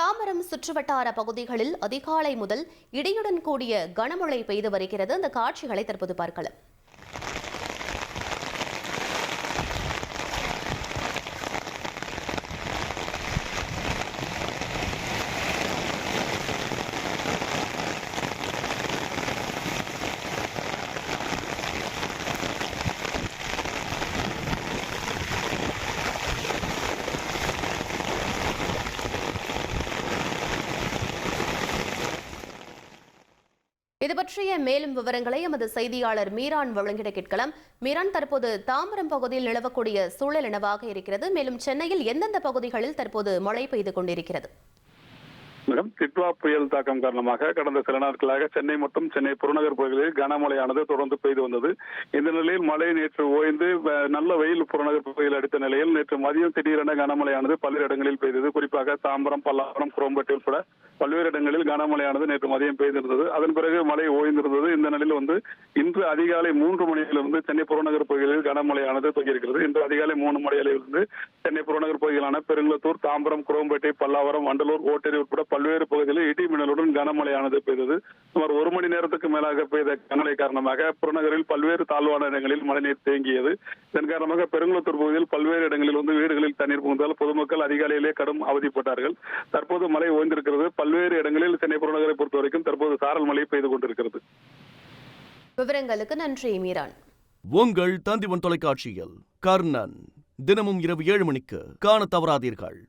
தாம்பரம் சுற்றுவட்டார பகுதிகளில் அதிகாலை முதல் இடியுடன் கூடிய கனமழை பெய்து வருகிறது. அந்த காட்சிகளை தற்போது பார்க்கலாம். இது பற்றிய மேலும் விவரங்களை எமது செய்தியாளர் மீரான் வழங்கிட கேட்கலாம். மீரான், தற்போது தாம்பரம் பகுதியில் நிலவக்கூடிய சூழல் என்னவாக இருக்கிறது? மேலும் சென்னையில் எந்தெந்த பகுதிகளில் தற்போது மழை பெய்து கொண்டிருக்கிறது? மேடம், டிட்வா புயல் தாக்கம் காரணமாக கடந்த சில நாட்களாக சென்னை மற்றும் சென்னை புறநகர் பகுதிகளில் கனமழையானது தொடர்ந்து பெய்து வந்தது. இந்த நிலையில் மழை நேற்று ஓய்ந்து நல்ல வெயில் புறநகர் பகுதியில் அடித்த நிலையில் நேற்று மதியம் திடீரென கனமழையானது பல்வேறு இடங்களில் பெய்தது. குறிப்பாக தாம்பரம், பல்லாவரம், குரோம்பேட்டை உட்பட பல்வேறு இடங்களில் கனமழையானது நேற்று மதியம் பெய்திருந்தது. அதன் பிறகு மழை ஓய்ந்திருந்தது. இந்த நிலையில் இன்று அதிகாலை 3 மணியிலிருந்து சென்னை புறநகர் பகுதிகளில் கனமழையானது தொடங்கியிருக்கிறது. இன்று அதிகாலை 3 மணியிலிருந்து சென்னை புறநகர் பகுதிகளான பெருங்குளத்தூர், தாம்பரம், குரோம்பேட்டை, பல்லாவரம், வண்டலூர், ஓட்டேரி உட்பட பல்வேறு பகுதிகளில் இடி மின்னலுடன் கனமழையானது பெய்தது. சுமார் 1 மணி நேரத்துக்கு மேலாக பெய்த கனமழை காரணமாக புறநகரில் பல்வேறு தாழ்வான இடங்களில் மழைநீர் தேங்கியது. இதன் காரணமாக பெருங்குளத்தூர் பகுதியில் பல்வேறு இடங்களில் வீடுகளில் தண்ணீர் புகுந்ததால் பொதுமக்கள் அதிகாலையிலே கடும் அவதிப்பட்டார்கள். தற்போது மழை ஓய்ந்திருக்கிறது. பல்வேறு இடங்களில் சென்னை புறநகரை பொறுத்தவரைக்கும் தற்போது சாரல் மழை பெய்து கொண்டிருக்கிறது. விவரங்களுக்கு நன்றி மீரான். உங்கள் தந்திவன் தொலைக்காட்சியில் கர்ணன் தினமும் இரவு 7 மணிக்கு காண தவறாதீர்கள்.